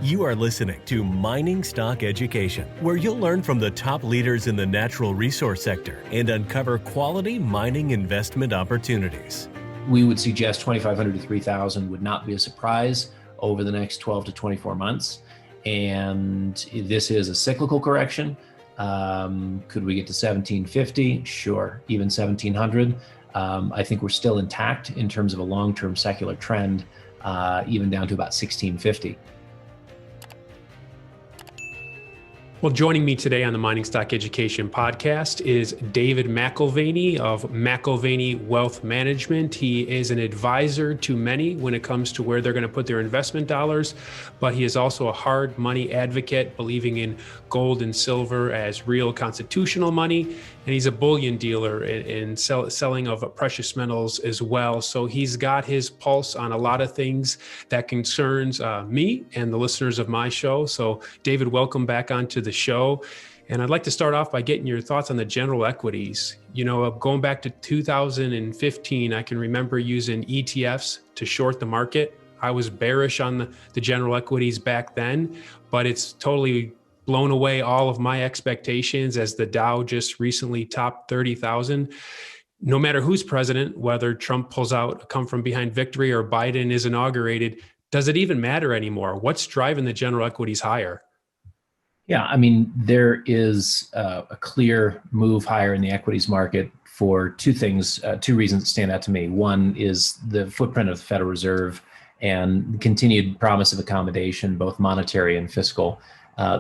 You are listening to Mining Stock Education, where you'll learn from the top leaders in the natural resource sector and uncover quality mining investment opportunities. We would suggest 2,500 to 3,000 would not be a surprise over the next 12 to 24 months. And this is a cyclical correction. Could we get to 1,750? Sure, even 1,700. I think we're still intact in terms of a long-term secular trend, even down to about 1,650. Well, joining me today on the Mining Stock Education podcast is David McAlvany of McAlvany Wealth Management. He is an advisor to many when it comes to where they're going to put their investment dollars, but he is also a hard money advocate, believing in gold and silver as real constitutional money. And he's a bullion dealer in selling of precious metals as well. So he's got his pulse on a lot of things that concerns me and the listeners of my show. So David, welcome back onto the show. And I'd like to start off by getting your thoughts on the general equities. You know, going back to 2015, I can remember using ETFs to short the market. I was bearish on the general equities back then, but it's totally blown away all of my expectations as the Dow just recently topped 30,000. No matter who's president, whether Trump pulls out a come from behind victory or Biden is inaugurated, does it even matter anymore? What's driving the general equities higher? Yeah, I mean, there is a clear move higher in the equities market for two things, two reasons that stand out to me. One is the footprint of the Federal Reserve and continued promise of accommodation, both monetary and fiscal.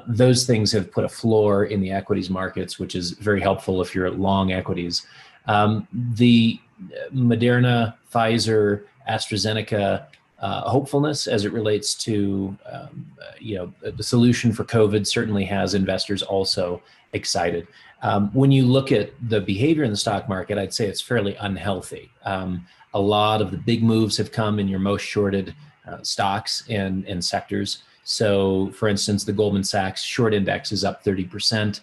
Those things have put a floor in the equities markets, which is very helpful if you're long equities. The Moderna, Pfizer, AstraZeneca hopefulness as it relates to the solution for COVID certainly has investors also excited. When you look at the behavior in the stock market, I'd say it's fairly unhealthy. A lot of the big moves have come in your most shorted stocks and sectors. So, for instance, the Goldman Sachs short index is up 30%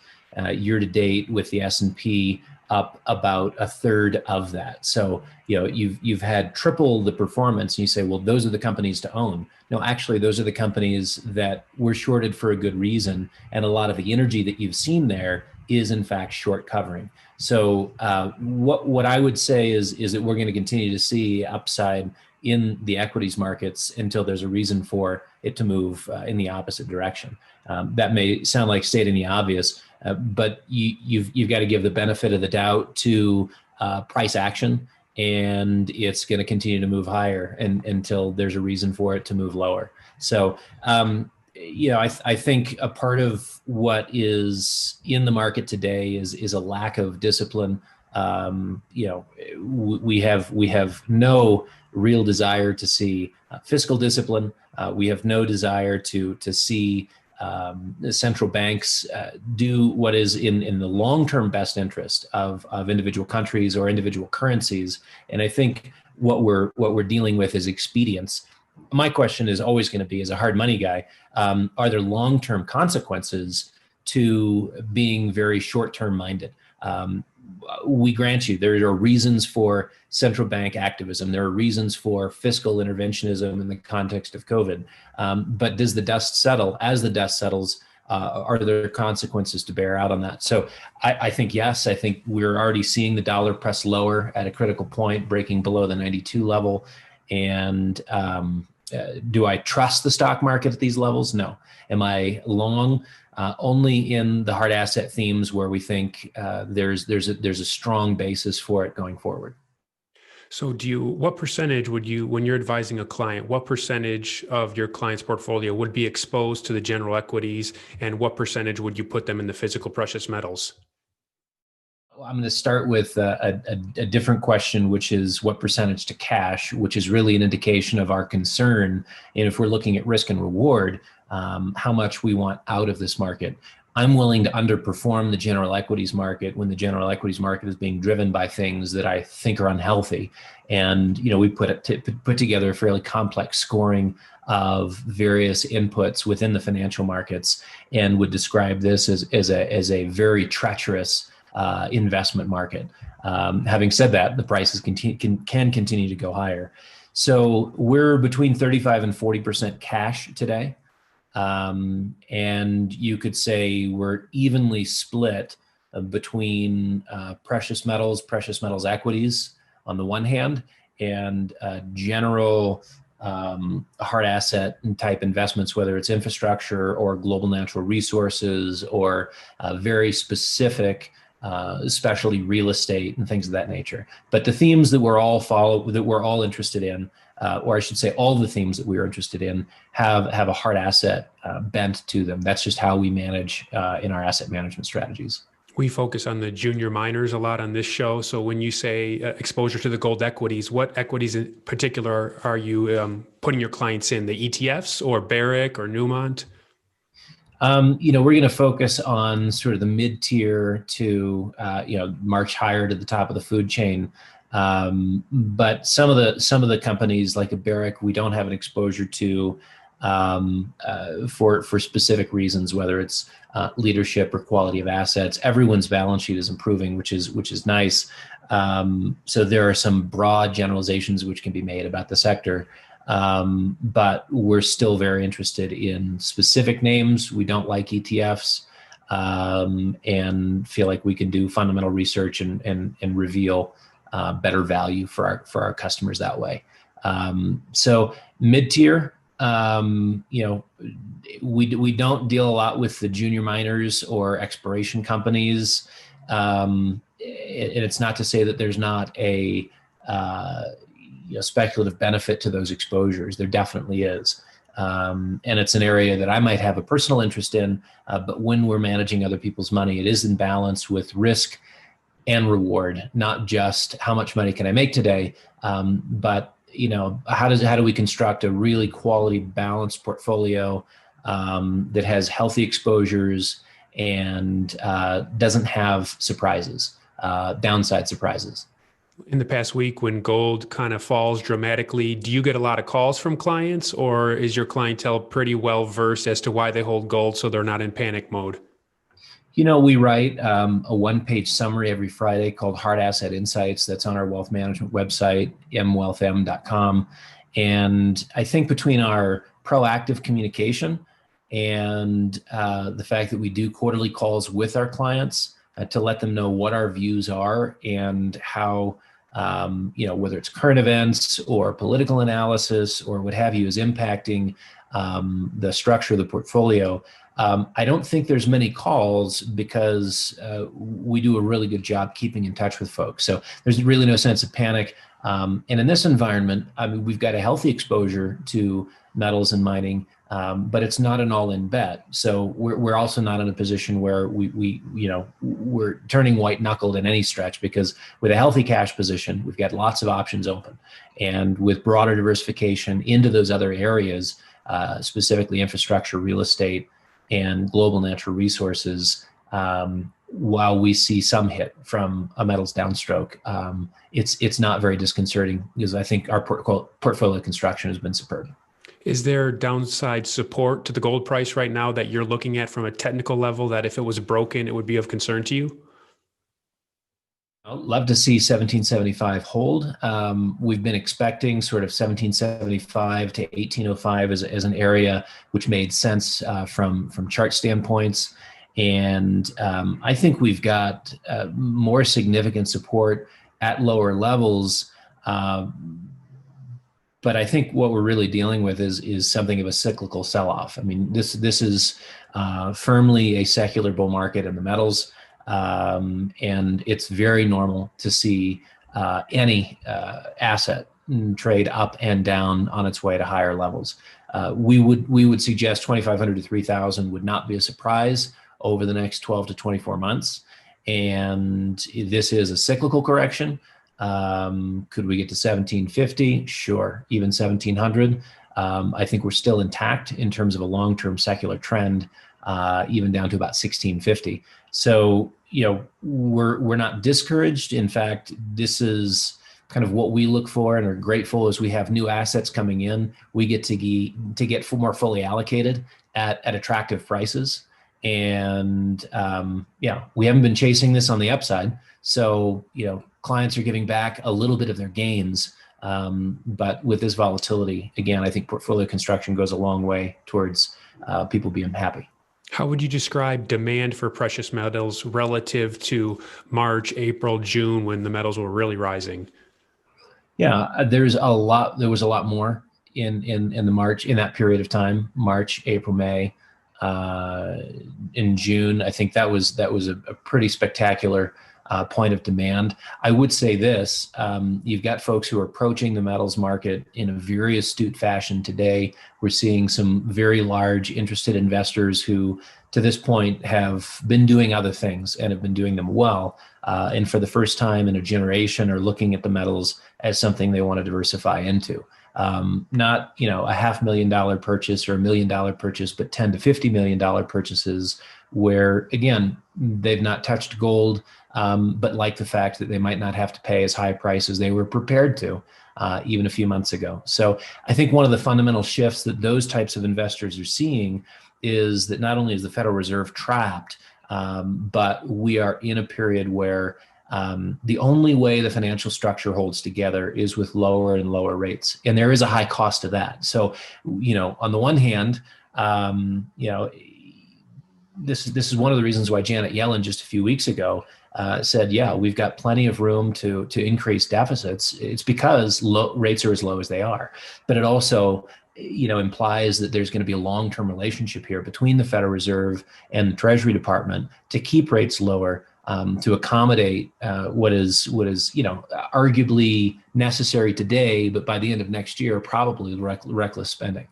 year to date, with the S&P up about a third of that. So, you've had triple the performance, and you say, well, those are the companies to own. No, actually, those are the companies that were shorted for a good reason, and a lot of the energy that you've seen there is in fact short covering. So, what I would say is that we're going to continue to see upside in the equities markets until there's a reason for it to move in the opposite direction. That may sound like stating the obvious, but you've got to give the benefit of the doubt to price action, and it's going to continue to move higher until there's a reason for it to move lower. So, I think a part of what is in the market today is a lack of discipline. We have no real desire to see fiscal discipline. We have no desire to see the central banks do what is in the long-term best interest of individual countries or individual currencies. And I think what we're dealing with is expedience. My question is always going to be, as a hard money guy, are there long-term consequences to being very short-term minded? We grant you there are reasons for central bank activism. There are reasons for fiscal interventionism in the context of COVID. But does the dust settle? As the dust settles, are there consequences to bear out on that? So I think yes. I think we're already seeing the dollar press lower at a critical point, breaking below the 92 level. And do I trust the stock market at these levels? No. Am I long? Only in the hard asset themes where we think there's a strong basis for it going forward. So what percentage would you, when you're advising a client, what percentage of your client's portfolio would be exposed to the general equities, and what percentage would you put them in the physical precious metals? Well, I'm going to start with a different question, which is what percentage to cash, which is really an indication of our concern. And if we're looking at risk and reward, how much we want out of this market. I'm willing to underperform the general equities market when the general equities market is being driven by things that I think are unhealthy. And we put together a fairly complex scoring of various inputs within the financial markets, and would describe this as a very treacherous investment market. Having said that, the prices can continue to go higher. So we're between 35 and 40% cash today. And you could say we're evenly split between precious metals equities on the one hand, and general hard asset type investments, whether it's infrastructure or global natural resources or very specific especially real estate and things of that nature. But the themes that we're all interested in, or I should say all the themes that we're interested in have a hard asset bent to them. That's just how we manage in our asset management strategies. We focus on the junior miners a lot on this show. So when you say exposure to the gold equities, what equities in particular are you putting your clients in? The ETFs or Barrick or Newmont? We're going to focus on sort of the mid-tier to, march higher to the top of the food chain. But some of the companies like a Barrick, we don't have an exposure to for specific reasons, whether it's leadership or quality of assets. Everyone's balance sheet is improving, which is nice. So there are some broad generalizations which can be made about the sector. But we're still very interested in specific names. We don't like ETFs, and feel like we can do fundamental research and reveal better value for our customers that way. So mid-tier, we don't deal a lot with the junior miners or exploration companies. And it's not to say that there's not a speculative benefit to those exposures. There definitely is. And it's an area that I might have a personal interest in, but when we're managing other people's money, it is in balance with risk and reward, not just how much money can I make today, but how do we construct a really quality balanced portfolio that has healthy exposures and doesn't have surprises, downside surprises. In the past week, when gold kind of falls dramatically, do you get a lot of calls from clients, or is your clientele pretty well versed as to why they hold gold so they're not in panic mode? We write a one-page summary every Friday called Hard Asset Insights. That's on our wealth management website, mwealthm.com. And I think between our proactive communication and the fact that we do quarterly calls with our clients to let them know what our views are and how, whether it's current events or political analysis or what have you is impacting the structure of the portfolio. I don't think there's many calls because we do a really good job keeping in touch with folks. So there's really no sense of panic. And in this environment, we've got a healthy exposure to metals and mining, but it's not an all-in bet. So we're also not in a position where we're turning white-knuckled in any stretch, because with a healthy cash position, we've got lots of options open. And with broader diversification into those other areas, specifically infrastructure, real estate, and global natural resources, while we see some hit from a metals downstroke, it's not very disconcerting, because I think our portfolio construction has been superb. Is there downside support to the gold price right now that you're looking at from a technical level, that if it was broken, it would be of concern to you? I'd love to see 1775 hold. We've been expecting sort of 1775 to 1805 as an area which made sense from chart standpoints. And I think we've got more significant support at lower levels. But I think what we're really dealing with is something of a cyclical sell-off. I mean, this is firmly a secular bull market in the metals. And it's very normal to see any asset trade up and down on its way to higher levels. We would suggest 2,500 to 3,000 would not be a surprise over the next 12 to 24 months. And this is a cyclical correction. Could we get to 1,750? Sure. Even 1,700. I think we're still intact in terms of a long-term secular trend, even down to about 1,650. So, we're not discouraged. In fact, this is kind of what we look for and are grateful as we have new assets coming in. We get to get more fully allocated at attractive prices. And we haven't been chasing this on the upside. So, clients are giving back a little bit of their gains But with this volatility, again, I think portfolio construction goes a long way towards people being happy. How would you describe demand for precious metals relative to March, April, June, when the metals were really rising? Yeah, there was a lot more in that period of time, March, April, May, in June. I think that was a pretty spectacular point of demand. I would say this, you've got folks who are approaching the metals market in a very astute fashion today. We're seeing some very large interested investors who to this point have been doing other things and have been doing them well. And for the first time in a generation are looking at the metals as something they want to diversify into. Not, a $500,000 purchase or $1 million purchase, but $10 to $50 million purchases where, again, they've not touched gold, but like the fact that they might not have to pay as high a price as they were prepared to even a few months ago. So I think one of the fundamental shifts that those types of investors are seeing is that not only is the Federal Reserve trapped, but we are in a period where the only way the financial structure holds together is with lower and lower rates. And there is a high cost to that. So, on the one hand, this is one of the reasons why Janet Yellen just a few weeks ago said, yeah, we've got plenty of room to increase deficits. It's because rates are as low as they are. But it also implies that there's going to be a long-term relationship here between the Federal Reserve and the Treasury Department to keep rates lower, to accommodate what is arguably necessary today, but by the end of next year, probably reckless spending.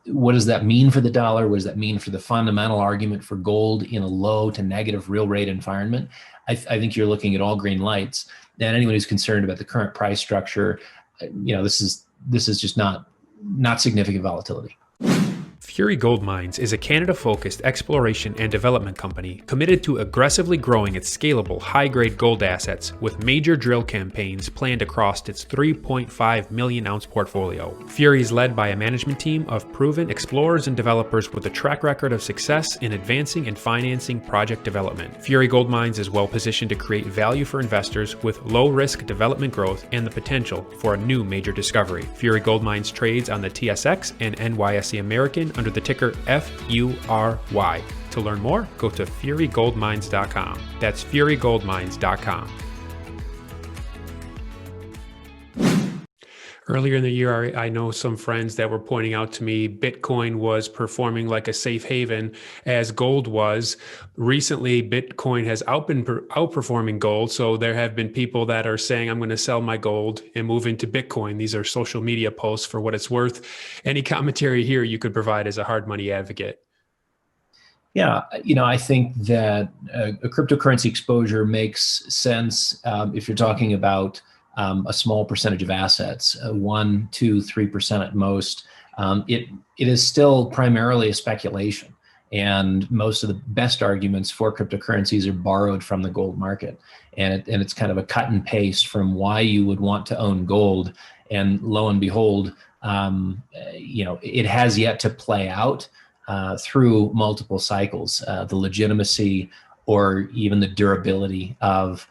What does that mean for the dollar? What does that mean for the fundamental argument for gold in a low to negative real rate environment? I think you're looking at all green lights. And anyone who's concerned about the current price structure, this is just not significant volatility. Fury Gold Mines is a Canada-focused exploration and development company committed to aggressively growing its scalable, high-grade gold assets with major drill campaigns planned across its 3.5 million-ounce portfolio. Fury is led by a management team of proven explorers and developers with a track record of success in advancing and financing project development. Fury Gold Mines is well-positioned to create value for investors with low-risk development growth and the potential for a new major discovery. Fury Gold Mines trades on the TSX and NYSE American under the ticker FURY. To learn more, go to furygoldmines.com. That's furygoldmines.com. Earlier in the year, I know some friends that were pointing out to me Bitcoin was performing like a safe haven as gold was. Recently, Bitcoin has outperforming gold. So there have been people that are saying, I'm going to sell my gold and move into Bitcoin. These are social media posts for what it's worth. Any commentary here you could provide as a hard money advocate? Yeah, I think that a cryptocurrency exposure makes sense if you're talking about a small percentage of assets, 1, 2, 3% at most. It is still primarily a speculation. And most of the best arguments for cryptocurrencies are borrowed from the gold market. And it's kind of a cut and paste from why you would want to own gold. And lo and behold, it has yet to play out through multiple cycles, the legitimacy or even the durability of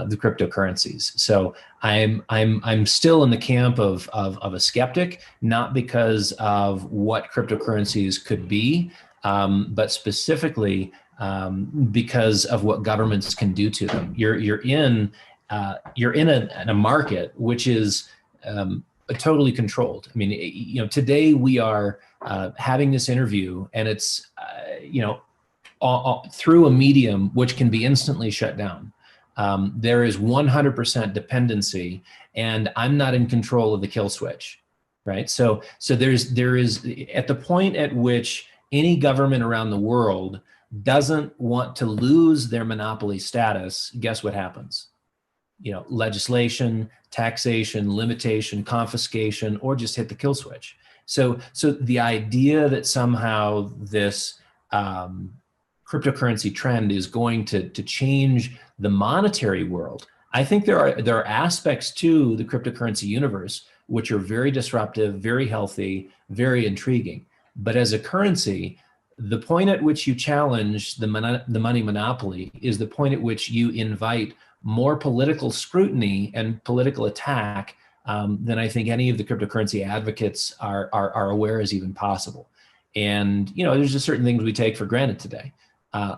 the cryptocurrencies. So I'm still in the camp of a skeptic, not because of what cryptocurrencies could be, but specifically because of what governments can do to them. You're in a market which is totally controlled. I mean, today we are having this interview, and it's through a medium which can be instantly shut down. There is 100% dependency, and I'm not in control of the kill switch, right? So there is at the point at which any government around the world doesn't want to lose their monopoly status, guess what happens? Legislation, taxation, limitation, confiscation, or just hit the kill switch. So the idea that somehow this cryptocurrency trend is going to change the monetary world, I think there are aspects to the cryptocurrency universe which are very disruptive, very healthy, very intriguing. But as a currency, the point at which you challenge the money monopoly is the point at which you invite more political scrutiny and political attack than I think any of the cryptocurrency advocates are aware is even possible. And, there's just certain things we take for granted today,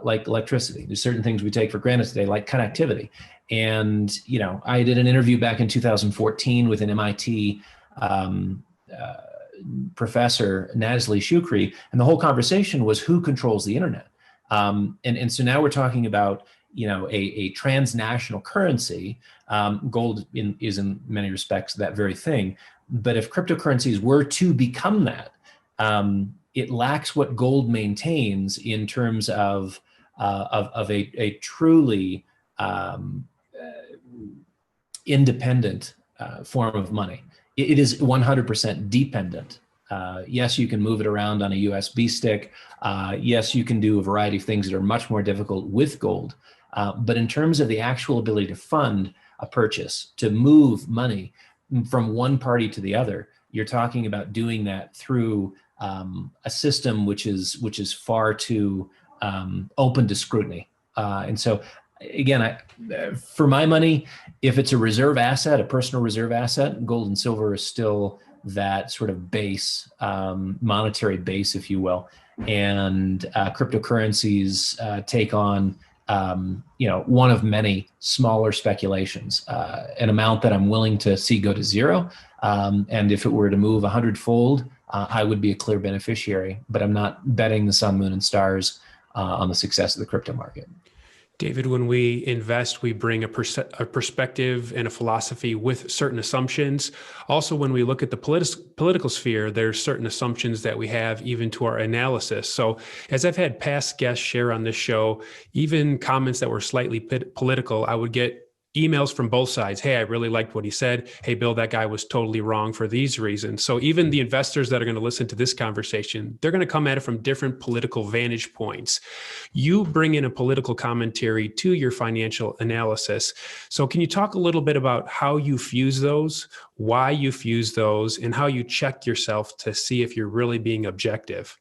like electricity. There's certain things we take for granted today, like connectivity. And, I did an interview back in 2014 with an MIT professor, Nazli Shukri, and the whole conversation was who controls the internet. And so now we're talking about, a transnational currency. Gold is in many respects that very thing. But if cryptocurrencies were to become that, it lacks what gold maintains in terms of a truly independent form of money. It is 100% dependent. Yes, you can move it around on a USB stick. Yes, you can do a variety of things that are much more difficult with gold. But in terms of the actual ability to fund a purchase, to move money from one party to the other, you're talking about doing that through a system which is far too open to scrutiny. And so, again, for my money, if it's a reserve asset, a personal reserve asset, gold and silver is still that sort of base, monetary base, if you will. And cryptocurrencies take on, one of many smaller speculations, an amount that I'm willing to see go to zero. And if it were to move 100-fold, I would be a clear beneficiary, but I'm not betting the sun, moon, and stars on the success of the crypto market. David, when we invest, we bring a perspective and a philosophy with certain assumptions. Also, when we look at the political sphere, there's certain assumptions that we have even to our analysis. So as I've had past guests share on this show, even comments that were slightly political, I would get emails from both sides. Hey, I really liked what he said. Hey, Bill, that guy was totally wrong for these reasons. So even the investors that are going to listen to this conversation, they're going to come at it from different political vantage points. You bring in a political commentary to your financial analysis. So can you talk a little bit about how you fuse those, why you fuse those, and how you check yourself to see if you're really being objective?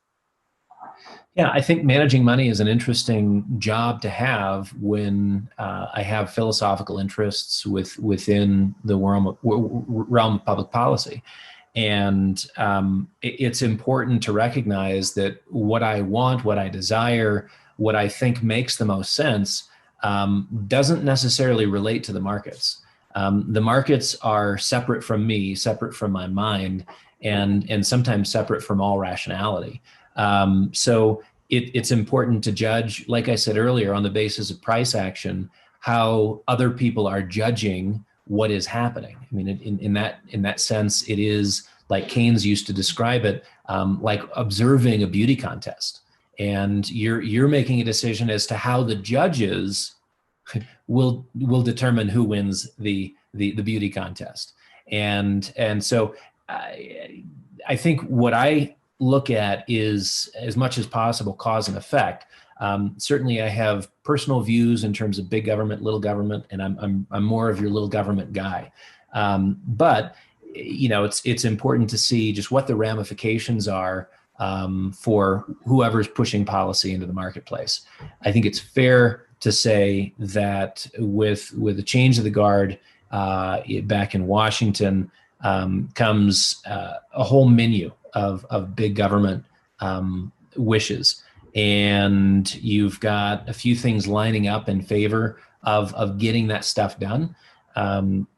Yeah, I think managing money is an interesting job to have when I have philosophical interests within the realm of public policy. And it's important to recognize that what I want, what I desire, what I think makes the most sense doesn't necessarily relate to the markets. The markets are separate from me, separate from my mind, and sometimes separate from all rationality. So it's important to judge, like I said earlier, on the basis of price action, how other people are judging what is happening. I mean, in that sense, it is like Keynes used to describe it, like observing a beauty contest, and you're making a decision as to how the judges will determine who wins the beauty contest. And so I think what I look at is, as much as possible, cause and effect. Certainly I have personal views in terms of big government, little government, and I'm more of your little government guy. But it's important to see just what the ramifications are for whoever's pushing policy into the marketplace. I think it's fair to say that with the change of the guard back in Washington comes a whole menu of big government wishes. And you've got a few things lining up in favor of getting that stuff done,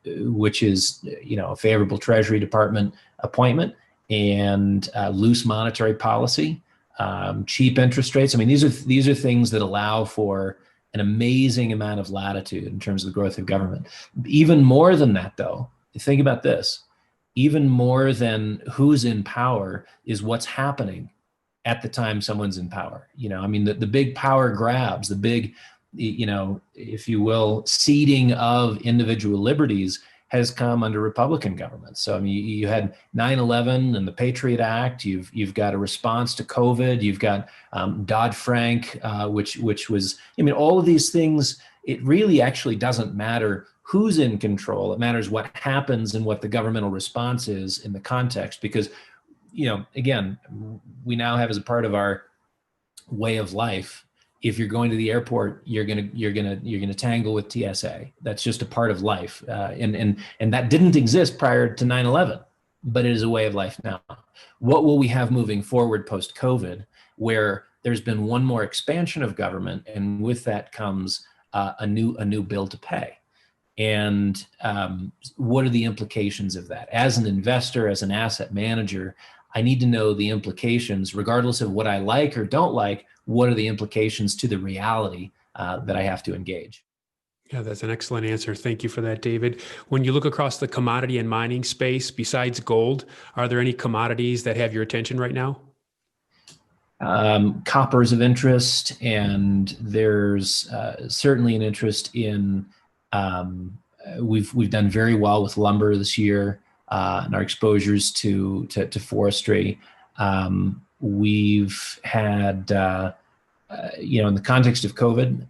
which is, a favorable Treasury Department appointment and loose monetary policy, cheap interest rates. I mean, these are things that allow for an amazing amount of latitude in terms of the growth of government. Even more than that, though, think about this. Even more than who's in power is what's happening at the time someone's in power. The big power grabs, the big, if you will, ceding of individual liberties has come under Republican governments. So, you had 9/11 and the Patriot Act. You've got a response to COVID. You've got Dodd-Frank, which was, all of these things. It really actually doesn't matter who's in control. It matters what happens and what the governmental response is in the context, because, again, we now have as a part of our way of life if you're going to the airport, you're gonna tangle with TSA. That's just a part of life, and that didn't exist prior to 9/11, but it is a way of life now. What will we have moving forward post-COVID, where there's been one more expansion of government, and with that comes a new bill to pay? And what are the implications of that? As an investor, as an asset manager, I need to know the implications, regardless of what I like or don't like. What are the implications to the reality that I have to engage? Yeah, that's an excellent answer. Thank you for that, David. When you look across the commodity and mining space, besides gold, are there any commodities that have your attention right now? Copper is of interest, and there's certainly an interest in. We've done very well with lumber this year, and our exposures to forestry. We've had, in the context of COVID,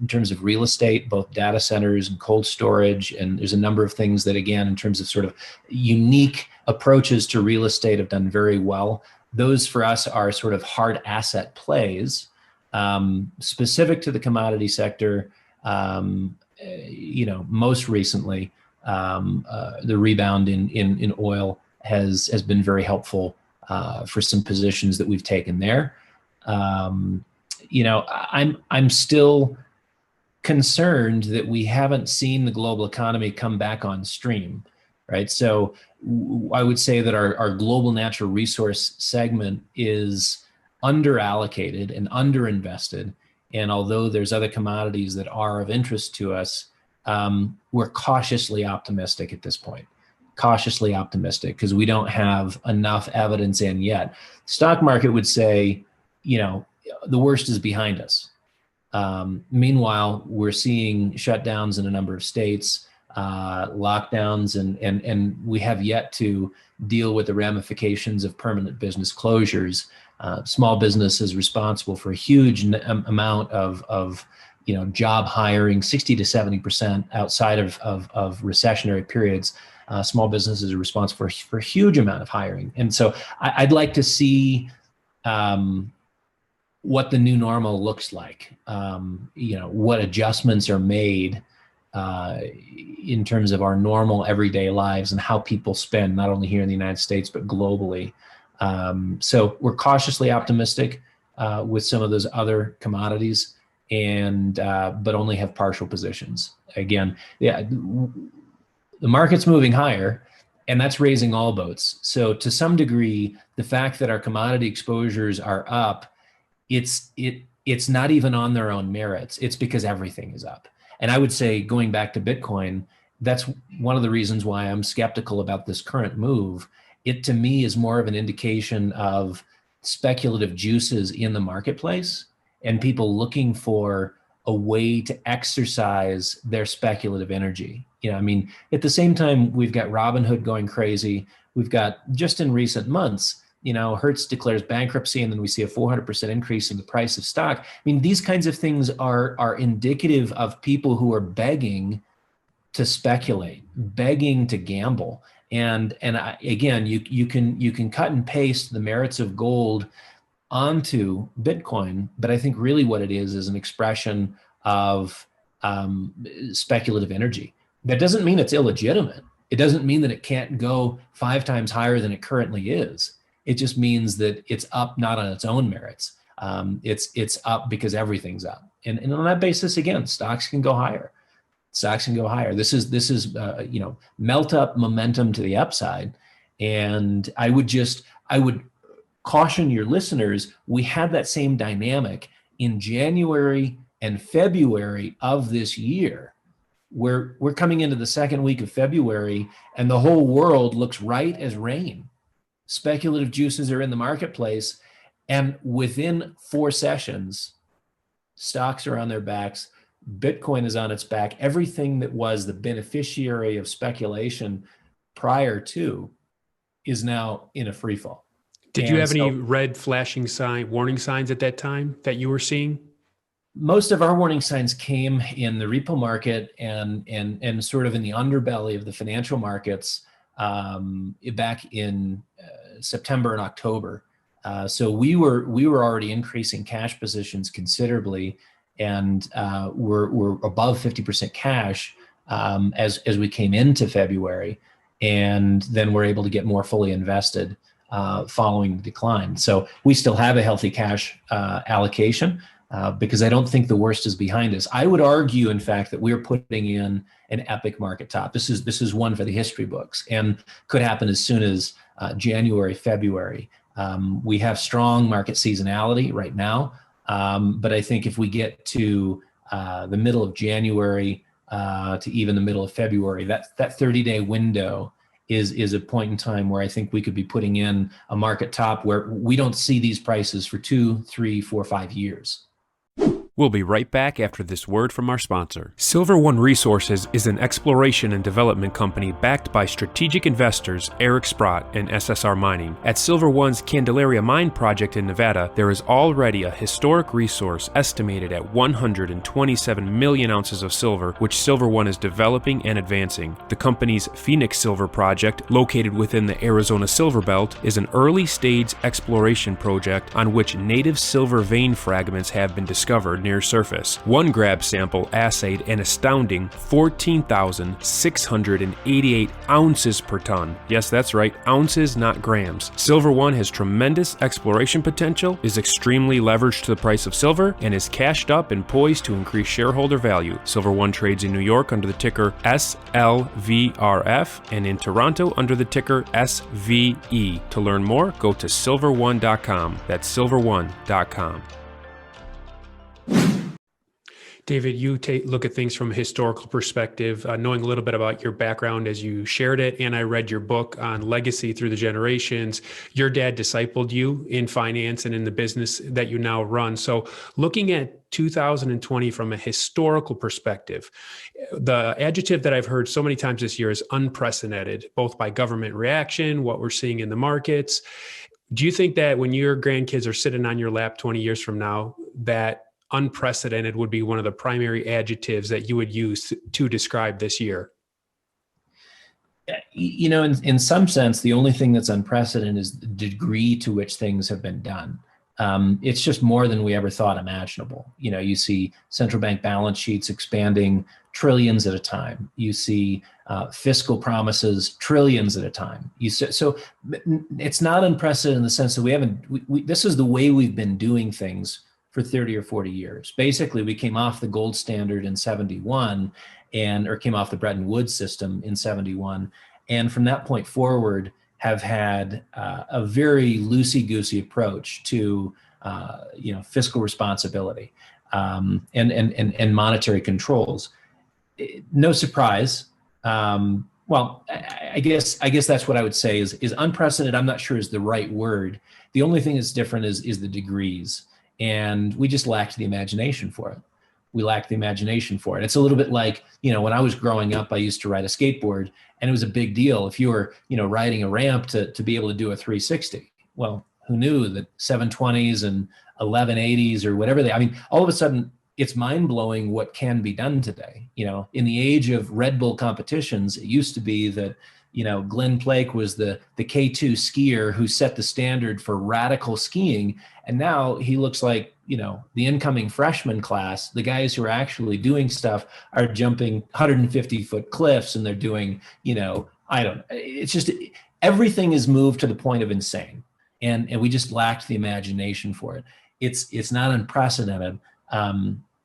in terms of real estate, both data centers and cold storage, and there's a number of things that, again, in terms of sort of unique approaches to real estate, have done very well. Those for us are sort of hard asset plays, specific to the commodity sector. Most recently, the rebound in oil has been very helpful for some positions that we've taken there. I'm still concerned that we haven't seen the global economy come back on stream, right? So I would say that our global natural resource segment is underallocated and underinvested. And although there's other commodities that are of interest to us, we're cautiously optimistic at this point. Cautiously optimistic because we don't have enough evidence in yet. Stock market would say, the worst is behind us. Meanwhile, we're seeing shutdowns in a number of states, lockdowns, and we have yet to deal with the ramifications of permanent business closures. Small business is responsible for a huge amount of job hiring, 60 to 70% outside of recessionary periods. Small businesses are responsible for a huge amount of hiring. And so I'd like to see what the new normal looks like, what adjustments are made in terms of our normal everyday lives and how people spend, not only here in the United States, but globally. So we're cautiously optimistic with some of those other commodities, but only have partial positions. Again, the market's moving higher, and that's raising all boats. So to some degree, the fact that our commodity exposures are up, it's not even on their own merits. It's because everything is up. And I would say, going back to Bitcoin, that's one of the reasons why I'm skeptical about this current move. It, to me, is more of an indication of speculative juices in the marketplace and people looking for a way to exercise their speculative energy. At the same time, we've got Robinhood going crazy. We've got, just in recent months, Hertz declares bankruptcy, and then we see a 400% increase in the price of stock. These kinds of things are indicative of people who are begging to speculate, begging to gamble. And again, you can cut and paste the merits of gold onto Bitcoin, but I think really what it is an expression of speculative energy. That doesn't mean it's illegitimate. It doesn't mean that it can't go 5 times higher than it currently is. It just means that it's up not on its own merits. It's up because everything's up. And on that basis, again, stocks can go higher. Stocks can go higher. This is melt up momentum to the upside. And I would caution your listeners, we had that same dynamic in January and February of this year. We're coming into the second week of February, and the whole world looks right as rain. Speculative juices are in the marketplace, and within 4 sessions, stocks are on their backs. Bitcoin is on its back. Everything that was the beneficiary of speculation prior to is now in a free fall. Did you have any red flashing warning signs at that time that you were seeing? Most of our warning signs came in the repo market and sort of in the underbelly of the financial markets back in September and October. So we were already increasing cash positions considerably, and we're above 50% cash as we came into February, and then we're able to get more fully invested following the decline. So we still have a healthy cash allocation because I don't think the worst is behind us. I would argue, in fact, that we're putting in an epic market top. This is one for the history books and could happen as soon as January, February. We have strong market seasonality right now, but I think if we get to the middle of January to even the middle of February, that 30-day window is a point in time where I think we could be putting in a market top where we don't see these prices for 2, 3, 4, 5 years. We'll be right back after this word from our sponsor. Silver One Resources is an exploration and development company backed by strategic investors Eric Sprott and SSR Mining. At Silver One's Candelaria Mine project in Nevada, there is already a historic resource estimated at 127 million ounces of silver, which Silver One is developing and advancing. The company's Phoenix Silver project, located within the Arizona Silver Belt, is an early-stage exploration project on which native silver vein fragments have been discovered near surface. One grab sample assayed an astounding 14,688 ounces per ton. Yes, that's right, ounces, not grams. Silver One has tremendous exploration potential, is extremely leveraged to the price of silver, and is cashed up and poised to increase shareholder value. Silver One trades in New York under the ticker SLVRF and in Toronto under the ticker SVE. To learn more, go to silverone.com. That's silverone.com. David, you look at things from a historical perspective, knowing a little bit about your background as you shared it, and I read your book on legacy through the generations. Your dad discipled you in finance and in the business that you now run. So looking at 2020 from a historical perspective, the adjective that I've heard so many times this year is unprecedented, both by government reaction, what we're seeing in the markets. Do you think that when your grandkids are sitting on your lap 20 years from now, that unprecedented would be one of the primary adjectives that you would use to describe this year? You know, in some sense, the only thing that's unprecedented is the degree to which things have been done. It's just more than we ever thought imaginable. You know, you see central bank balance sheets expanding trillions at a time. You see fiscal promises trillions at a time. So it's not unprecedented in the sense that this is the way we've been doing things for 30 or 40 years. Basically, we came off the gold standard in 71 or came off the Bretton Woods system in 71. And from that point forward, have had a very loosey-goosey approach to fiscal responsibility and monetary controls. No surprise. Well, I guess that's what I would say is unprecedented. I'm not sure is the right word. The only thing that's different is the degrees. And we just lacked the imagination for it. It's a little bit like, when I was growing up, I used to ride a skateboard, and it was a big deal if you were, riding a ramp to be able to do a 360. Well, who knew that 720s and 1180s or whatever all of a sudden it's mind blowing what can be done today. In the age of Red Bull competitions, it used to be that, Glenn Plake was the K2 skier who set the standard for radical skiing. And now he looks like, the incoming freshman class, the guys who are actually doing stuff are jumping 150-foot cliffs, and they're doing, it's just, everything is moved to the point of insane. And we just lacked the imagination for it. It's not unprecedented.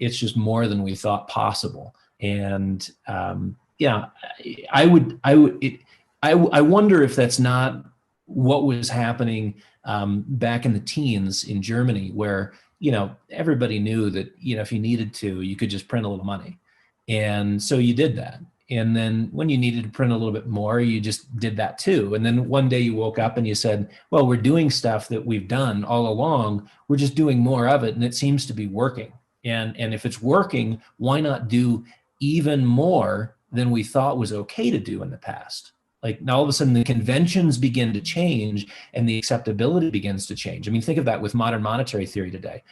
It's just more than we thought possible. And I wonder if that's not what was happening back in the teens in Germany, where everybody knew that if you needed to, you could just print a little money, and so you did that. And then when you needed to print a little bit more, you just did that too. And then one day you woke up and you said, well, we're doing stuff that we've done all along. We're just doing more of it, and it seems to be working. And if it's working, why not do even more than we thought was okay to do in the past? Like, now all of a sudden the conventions begin to change and the acceptability begins to change. I mean, think of that with modern monetary theory today.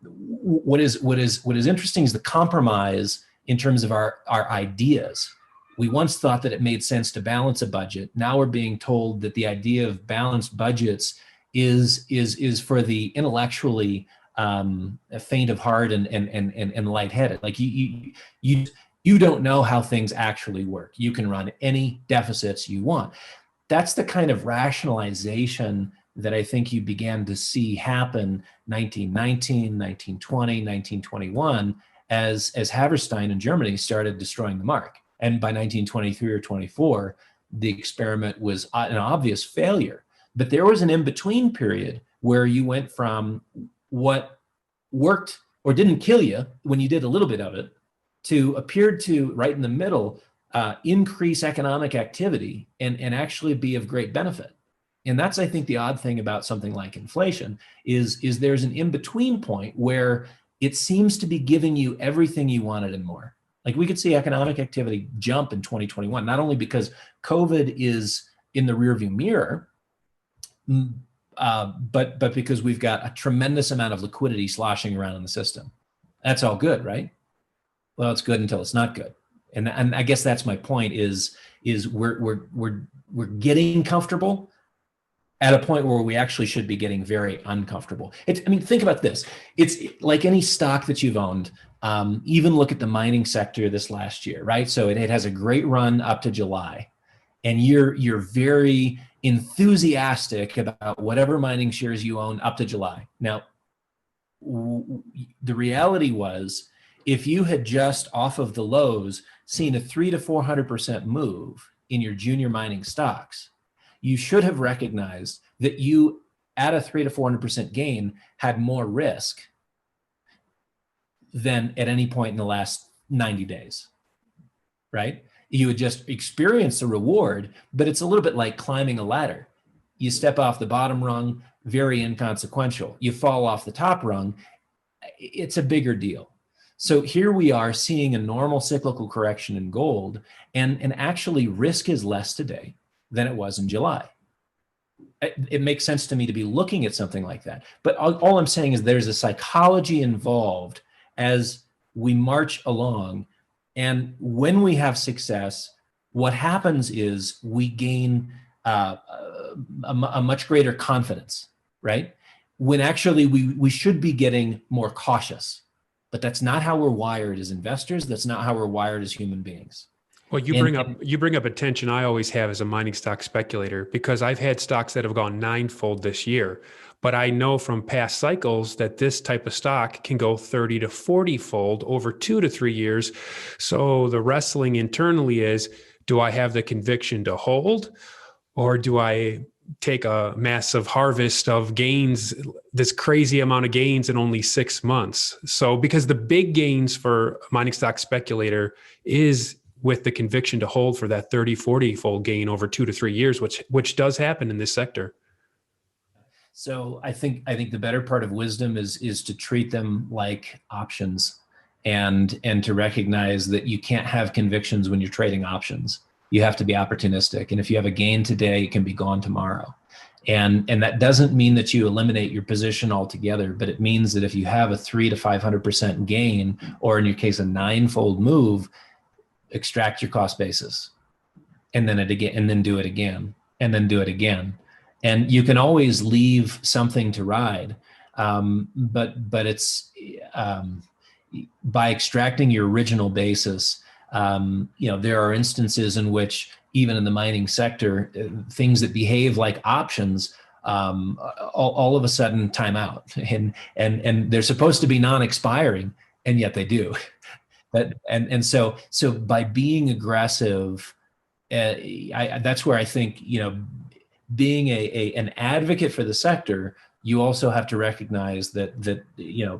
What is interesting is the compromise in terms of our ideas. We once thought that it made sense to balance a budget. Now we're being told that the idea of balanced budgets is for the intellectually faint of heart and lightheaded. Like you don't know how things actually work. You can run any deficits you want. That's the kind of rationalization that I think you began to see happen 1919, 1920, 1921, as Haberstein in Germany started destroying the mark. And by 1923 or 24, the experiment was an obvious failure. But there was an in-between period where you went from what worked or didn't kill you when you did a little bit of it to appeared to, right in the middle, increase economic activity and actually be of great benefit. And that's, I think, the odd thing about something like inflation is there's an in-between point where it seems to be giving you everything you wanted and more. Like we could see economic activity jump in 2021, not only because COVID is in the rearview mirror, but because we've got a tremendous amount of liquidity sloshing around in the system. That's all good, right? Well, it's good until it's not good. And I guess that's my point is we're getting comfortable at a point where we actually should be getting very uncomfortable. Think about this. It's like any stock that you've owned. Even look at the mining sector this last year, right? So it has a great run up to July, and you're very enthusiastic about whatever mining shares you own up to July. Now, the reality was, if you had just off of the lows seen a 300 to 400% move in your junior mining stocks, you should have recognized that you, at a 300 to 400% gain, had more risk than at any point in the last 90 days, right? You would just experience a reward, but it's a little bit like climbing a ladder. You step off the bottom rung, very inconsequential. You fall off the top rung, it's a bigger deal. So here we are seeing a normal cyclical correction in gold, and actually risk is less today than it was in July. It makes sense to me to be looking at something like that. But all I'm saying is there's a psychology involved as we march along. And when we have success, what happens is we gain a much greater confidence, right? When actually we should be getting more cautious. But that's not how we're wired as investors. That's not how we're wired as human beings. Well, you bring up a tension I always have as a mining stock speculator, because I've had stocks that have gone ninefold this year, but I know from past cycles that this type of stock can go 30 to 40 fold over 2 to 3 years. So the wrestling internally is, do I have the conviction to hold, or do I take a massive harvest of gains, this crazy amount of gains in only 6 months? So because the big gains for a mining stock speculator is with the conviction to hold for that 30, 40 fold gain over 2 to 3 years, which does happen in this sector. So I think the better part of wisdom is to treat them like options, and to recognize that you can't have convictions when you're trading options. You have to be opportunistic. And if you have a gain today, it can be gone tomorrow. And that doesn't mean that you eliminate your position altogether, but it means that if you have a 300 to 500% gain, or in your case, a 9-fold move, extract your cost basis, and then do it again, and then do it again. And you can always leave something to ride. But it's by extracting your original basis, there are instances in which, even in the mining sector, things that behave like options all of a sudden time out, and they're supposed to be non-expiring, and yet they do. So by being aggressive, that's where I think, being an advocate for the sector, you also have to recognize that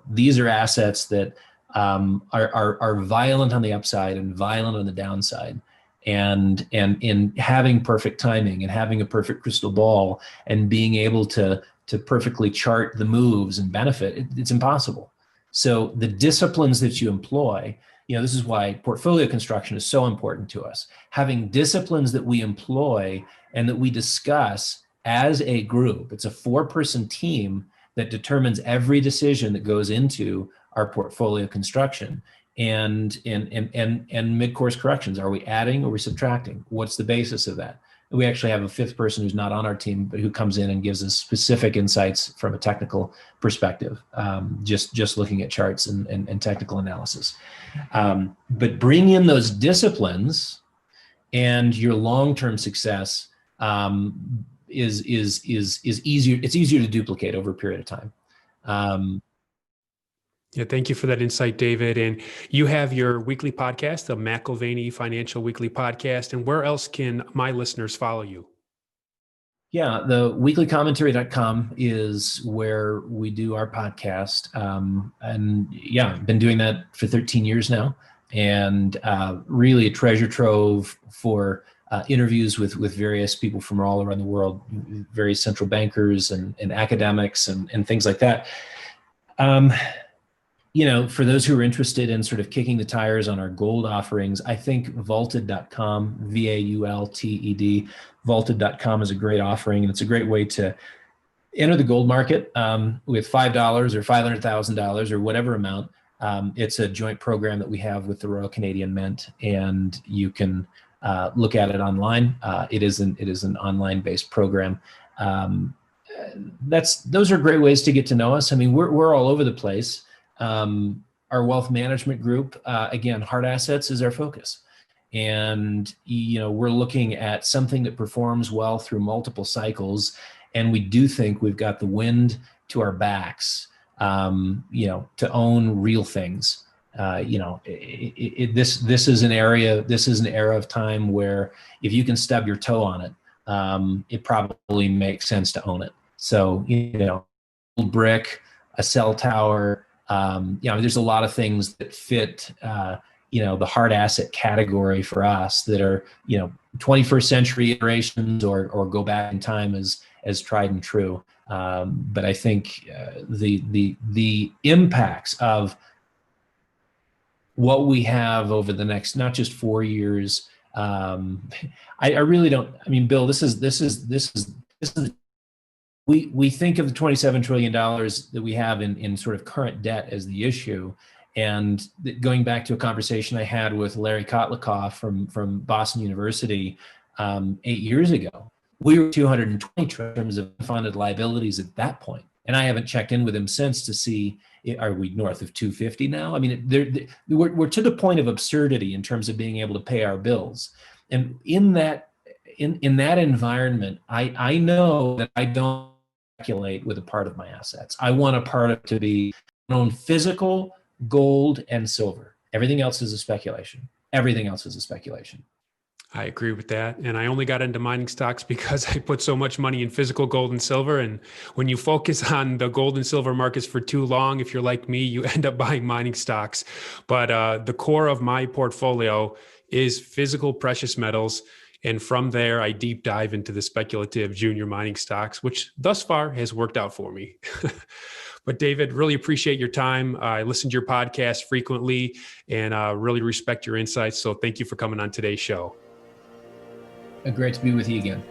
these are assets that are violent on the upside and violent on the downside, and in having perfect timing and having a perfect crystal ball and being able to perfectly chart the moves and benefit, it's impossible. So the disciplines that you employ, this is why portfolio construction is so important to us. Having disciplines that we employ and that we discuss as a group. It's a 4-person team that determines every decision that goes into our portfolio construction, and mid-course corrections. Are we adding or are we subtracting? What's the basis of that? We actually have a fifth person who's not on our team, but who comes in and gives us specific insights from a technical perspective, just looking at charts and technical analysis. But bring in those disciplines, and your long-term success is easier. It's easier to duplicate over a period of time. Yeah, thank you for that insight, David. And you have your weekly podcast, the McAlvany Financial Weekly Podcast. And where else can my listeners follow you? Yeah, the weeklycommentary.com is where we do our podcast. And yeah, I've been doing that for 13 years now, and really a treasure trove for interviews with various people from all around the world, various central bankers and academics and things like that. For those who are interested in sort of kicking the tires on our gold offerings, I think vaulted.com, VAULTED, vaulted.com is a great offering, and it's a great way to enter the gold market with $5 or $500,000 or whatever amount. It's a joint program that we have with the Royal Canadian Mint, and you can look at it online. It is an online-based program. Those are great ways to get to know us. I mean, we're all over the place. Our wealth management group, again, hard assets is our focus. And, we're looking at something that performs well through multiple cycles. And we do think we've got the wind to our backs, to own real things. This is an era of time where if you can stub your toe on it, it probably makes sense to own it. So, old brick, a cell tower, there's a lot of things that fit, the hard asset category for us that are, 21st century iterations or go back in time as tried and true. But I think the impacts of what we have over the next, not just 4 years, I really don't. I mean, Bill, this is. We think of the $27 trillion that we have in sort of current debt as the issue. And going back to a conversation I had with Larry Kotlikoff from Boston University 8 years ago, we were 220 trillion in terms of funded liabilities at that point. And I haven't checked in with him since to see, are we north of 250 now? I mean, we're to the point of absurdity in terms of being able to pay our bills. And in that environment, I know that I don't speculate with a part of my assets. I want a part of it to be own physical gold and silver. Everything else is a speculation. I agree with that. And I only got into mining stocks because I put so much money in physical gold and silver. And when you focus on the gold and silver markets for too long, if you're like me, you end up buying mining stocks. But the core of my portfolio is physical precious metals. And from there, I deep dive into the speculative junior mining stocks, which thus far has worked out for me. But David, really appreciate your time. I listen to your podcast frequently and really respect your insights. So thank you for coming on today's show. Great to be with you again.